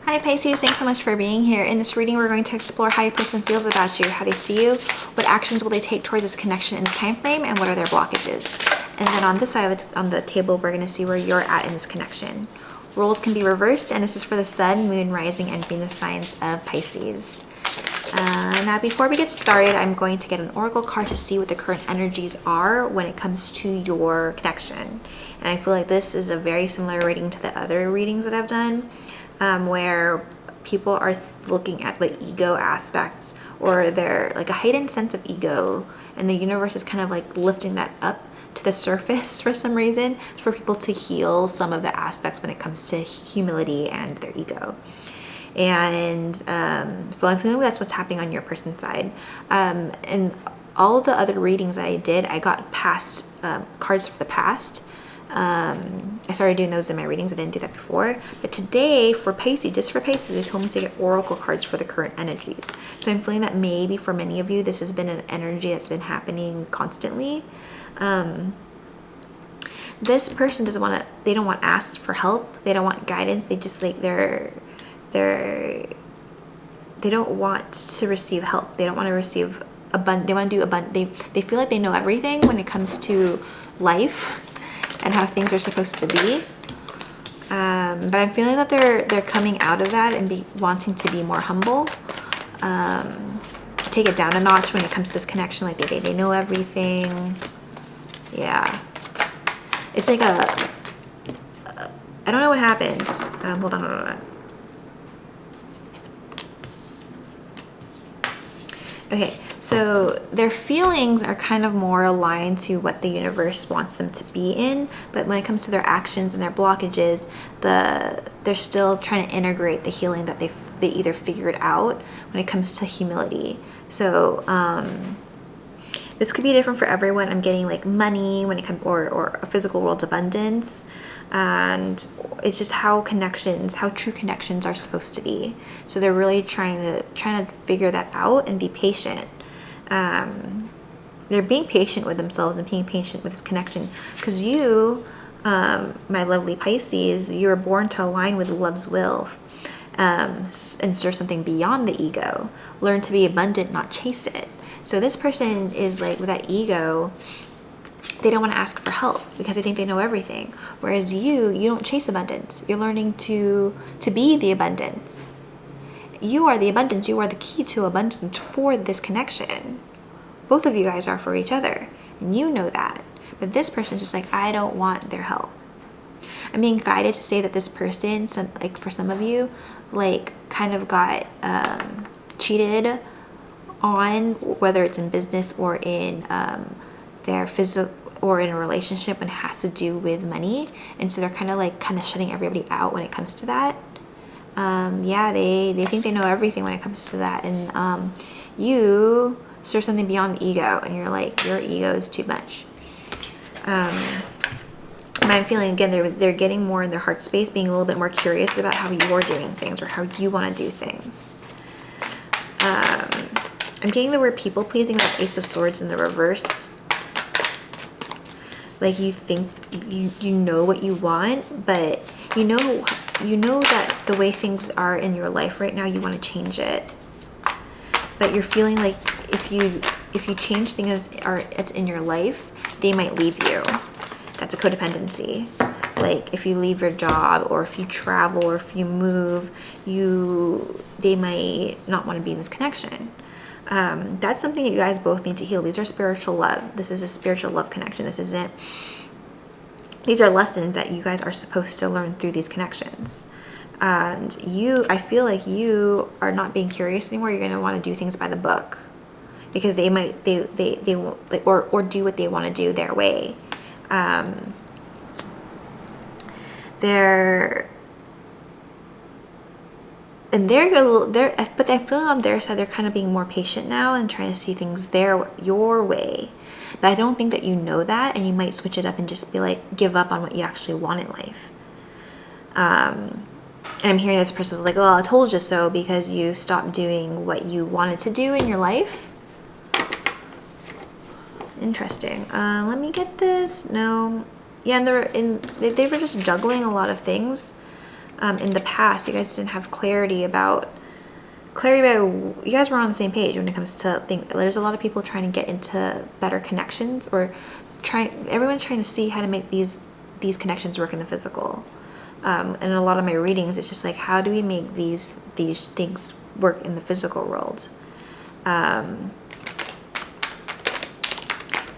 Hi Pisces, thanks so much for being here. In this reading, we're going to explore how your person feels about you, how they see you, what actions will they take towards this connection in this time frame, and what are their blockages. And then on this side on the table, we're going to see where you're at in this connection. Roles can be reversed, and this is for the Sun, Moon, Rising, and Venus signs of Pisces. Now, before we get started, I'm going to get an oracle card to see what the current energies are when it comes to your connection. And I feel like this is a very similar reading to the other readings that I've done, where people are looking at the ego aspects, or they're like a heightened sense of ego, and the universe is kind of like lifting that up to the surface for some reason for people to heal some of the aspects when it comes to humility and their ego. And so I'm feeling that's what's happening on your person's side. And all the other readings I did, I got past cards for the past. I started doing those in my readings. I didn't do that before. But today, for Pisces, just for Pisces, they told me to get oracle cards for the current energies. So I'm feeling that maybe for many of you, this has been an energy that's been happening constantly. This person doesn't want to, they don't want asked for help. They don't want guidance. They just like, they don't want to receive help. They don't want to receive they want to do they feel like they know everything when it comes to life and how things are supposed to be. But I'm feeling that they're coming out of that and wanting to be more humble. Take it down a notch when it comes to this connection. Like they know everything. Yeah. It's like I don't know what happened. Hold on. Okay, so their feelings are kind of more aligned to what the universe wants them to be in, but when it comes to their actions and their blockages, they're still trying to integrate the healing that they either figured out when it comes to humility. So this could be different for everyone. I'm getting like money when it comes, or a physical world's abundance. And it's just how true connections are supposed to be. So they're really trying to figure that out and be patient. They're being patient with themselves and being patient with this connection, because you, my lovely Pisces, you were born to align with love's will, and serve something beyond the ego. Learn to be abundant, not chase it. So this person is like, with that ego, they don't want to ask for help because they think they know everything. Whereas you don't chase abundance. You're learning to be the abundance. You are the abundance. You are the key to abundance for this connection. Both of you guys are for each other, and you know that. But this person's just like, I don't want their help. I'm being guided to say that this person, like for some of you, like kind of got cheated on, whether it's in business or in their physical, or in a relationship, and it has to do with money. And so they're kind of shutting everybody out when it comes to that. Yeah, they think they know everything when it comes to that. And you serve something beyond the ego, and you're like, your ego is too much. And I'm feeling, again, they're getting more in their heart space, being a little bit more curious about how you're doing things, or how you want to do things. I'm getting the word people pleasing, that Ace of Swords in the reverse. Like, you think you know what you want, but you know that the way things are in your life right now, you want to change it. But you're feeling like if you change things it's in your life, they might leave you. That's a codependency. Like, if you leave your job, or if you travel, or if you move, they might not want to be in this connection. That's something that you guys both need to heal. These are spiritual love. This is a spiritual love connection. These are lessons that you guys are supposed to learn through these connections. And I feel like you are not being curious anymore. You're going to want to do things by the book, because they won't, or do what they want to do their way. But I feel on their side, they're kind of being more patient now and trying to see things your way. But I don't think that you know that, and you might switch it up and just be like, give up on what you actually want in life. And I'm hearing this person was like, well, I told you so, because you stopped doing what you wanted to do in your life. Interesting. Let me get this. No. Yeah, and they were just juggling a lot of things. in the past, you guys didn't have clarity about you guys were on the same page when it comes to there's a lot of people trying to get into better connections, or everyone's trying to see how to make these connections work in the physical. And in a lot of my readings, it's just like, how do we make these things work in the physical world? A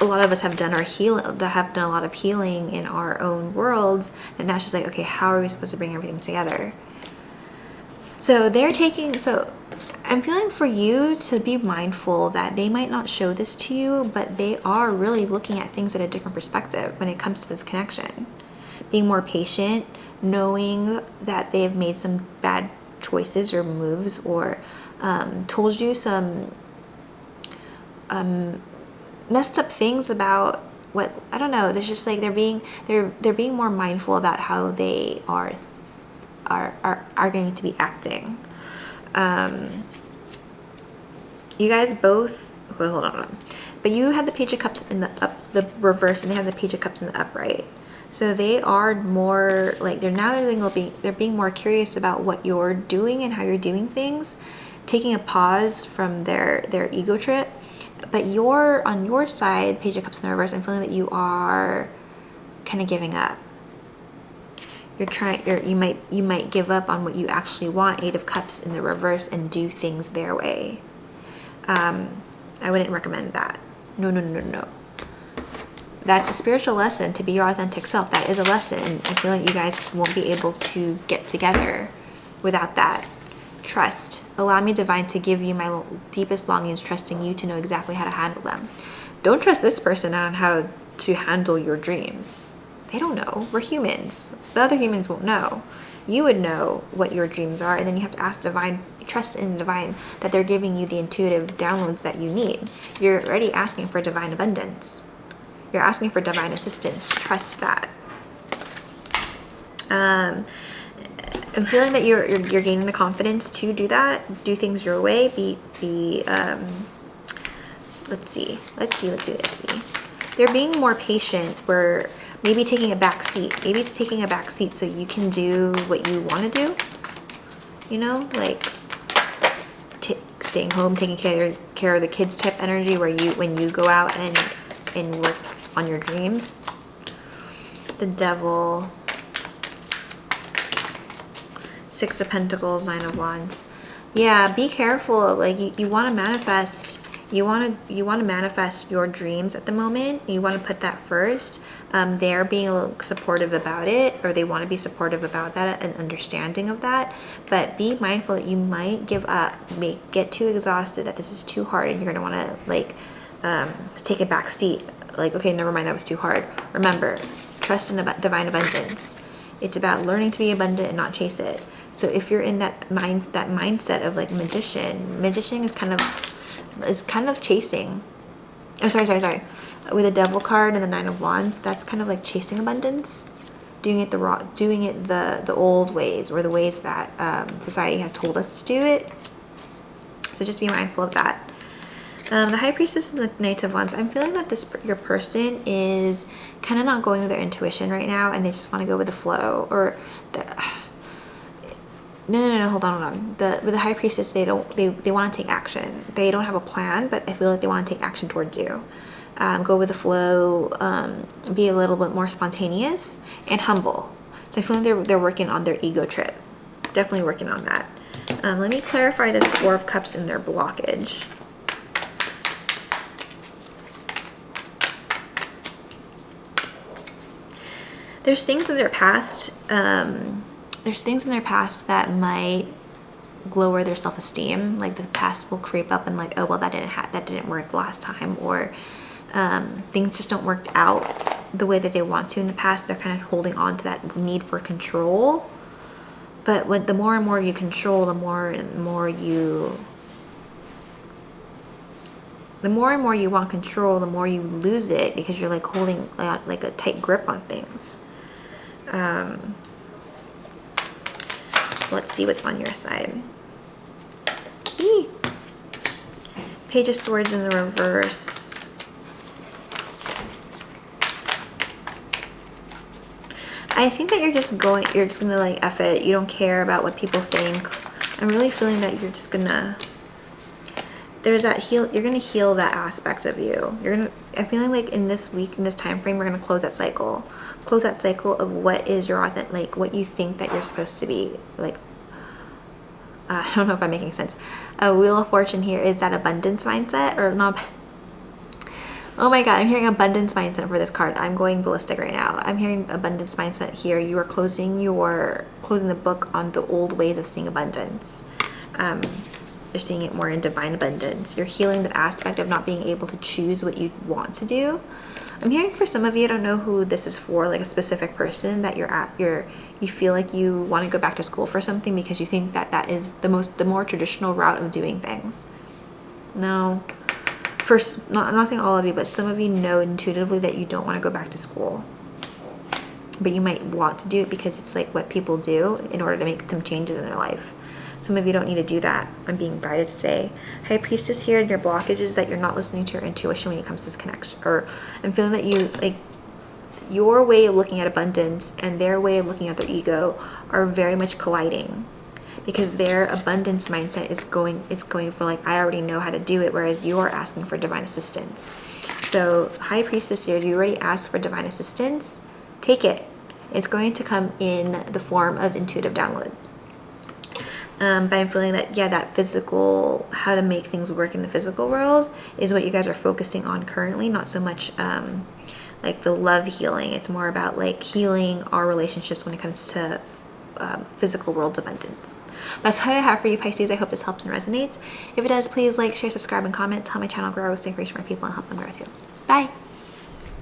lot of us have done a lot of healing in our own worlds, and now it's just like, okay, how are we supposed to bring everything together? So I'm feeling for you to be mindful that they might not show this to you, but they are really looking at things at a different perspective when it comes to this connection. Being more patient, knowing that they have made some bad choices or moves, or told you some messed up things about what, I don't know. There's just like they're being more mindful about how they are going to be acting. You guys both, hold on. But you had the Page of Cups in the reverse, and they have the Page of Cups in the upright. So they are more like they're being more curious about what you're doing and how you're doing things, taking a pause from their ego trip. But you're on your side, Page of Cups in the reverse. I'm feeling that you are kind of giving up. You might give up on what you actually want, 8 of Cups in the reverse, and do things their way. I wouldn't recommend that. No. That's a spiritual lesson, to be your authentic self. That is a lesson. I feel like you guys won't be able to get together without that. Trust. Allow me, Divine, to give you my deepest longings, trusting you to know exactly how to handle them. Don't trust this person on how to handle your dreams. They don't know. We're humans. The other humans won't know. You would know what your dreams are, and then you have to ask Divine, trust in Divine that they're giving you the intuitive downloads that you need. You're already asking for divine abundance. You're asking for divine assistance. Trust that. I'm feeling that you're gaining the confidence to do that. Do things your way. Let's see. They're being more patient. Where maybe taking a back seat. Maybe it's taking a back seat so you can do what you want to do. You know, like staying home, taking care of the kids type energy, where when you go out and work on your dreams. The Devil, 6 of Pentacles, 9 of Wands. Yeah, be careful. Like you want to manifest. You want to manifest your dreams at the moment. You want to put that first. They're being a little supportive about it, or they want to be supportive about that and understanding of that. But be mindful that you might give up, get too exhausted, that this is too hard, and you're going to want to take a back seat. Like, okay, never mind, that was too hard. Remember, trust in divine abundance. It's about learning to be abundant and not chase it. So if you're in that mindset of like magician is kind of chasing. Oh, sorry. With the Devil card and the 9 of Wands, that's kind of like chasing abundance, doing it the old ways, or the ways that society has told us to do it. So just be mindful of that. The High Priestess and the Knight of Wands. I'm feeling that your person is kind of not going with their intuition right now, and they just want to go with the flow. Or no. Hold on. With the High Priestess, they want to take action. They don't have a plan, but I feel like they want to take action towards you. Go with the flow. Be a little bit more spontaneous and humble. So I feel like they're working on their ego trip. Definitely working on that. Let me clarify this 4 of Cups in their blockage. There's things in their past. That might lower their self-esteem. Like the past will creep up and like, oh well, that didn't work last time, or things just don't work out the way that they want to in the past. They're kind of holding on to that need for control. But the more and more you control, the more and more you want control, the more you lose it, because you're like holding like a tight grip on things. Let's see what's on your side. Page of Swords in the reverse. I think that you're just gonna like F it. You don't care about what people think. I'm really feeling that you're just gonna, there's that you're gonna heal that aspect of you. I'm feeling like in this week, in this time frame, we're gonna close that cycle. Close that cycle of what is your authentic, like what you think that you're supposed to be. Like, I don't know if I'm making sense. A Wheel of Fortune here is that abundance mindset, or not. Oh my God, I'm hearing abundance mindset for this card. I'm going ballistic right now. I'm hearing abundance mindset here. You are closing the book on the old ways of seeing abundance. You're seeing it more in divine abundance. You're healing the aspect of not being able to choose what you want to do. I'm hearing for some of you, I don't know who this is for, like a specific person that you feel like you want to go back to school for something because you think that that is the more traditional route of doing things. No. I'm not saying all of you, but some of you know intuitively that you don't want to go back to school. But you might want to do it because it's like what people do in order to make some changes in their life. Some of you don't need to do that. I'm being guided to say. High Priestess here, and your blockage is that you're not listening to your intuition when it comes to this connection. Or I'm feeling that you, like, your way of looking at abundance and their way of looking at their ego are very much colliding. Because their abundance mindset is going for like, I already know how to do it, whereas you're asking for divine assistance. So High Priestess here, you already asked for divine assistance. Take it. It's going to come in the form of intuitive downloads. But I'm feeling that, yeah, that physical, how to make things work in the physical world is what you guys are focusing on currently, not so much like the love healing. It's more about like healing our relationships when it comes to physical world abundance. That's what I have for you, Pisces. I hope this helps and resonates. If it does, please like, share, subscribe, and comment. Tell my channel grow, so I can reach more people and help them grow too. Bye.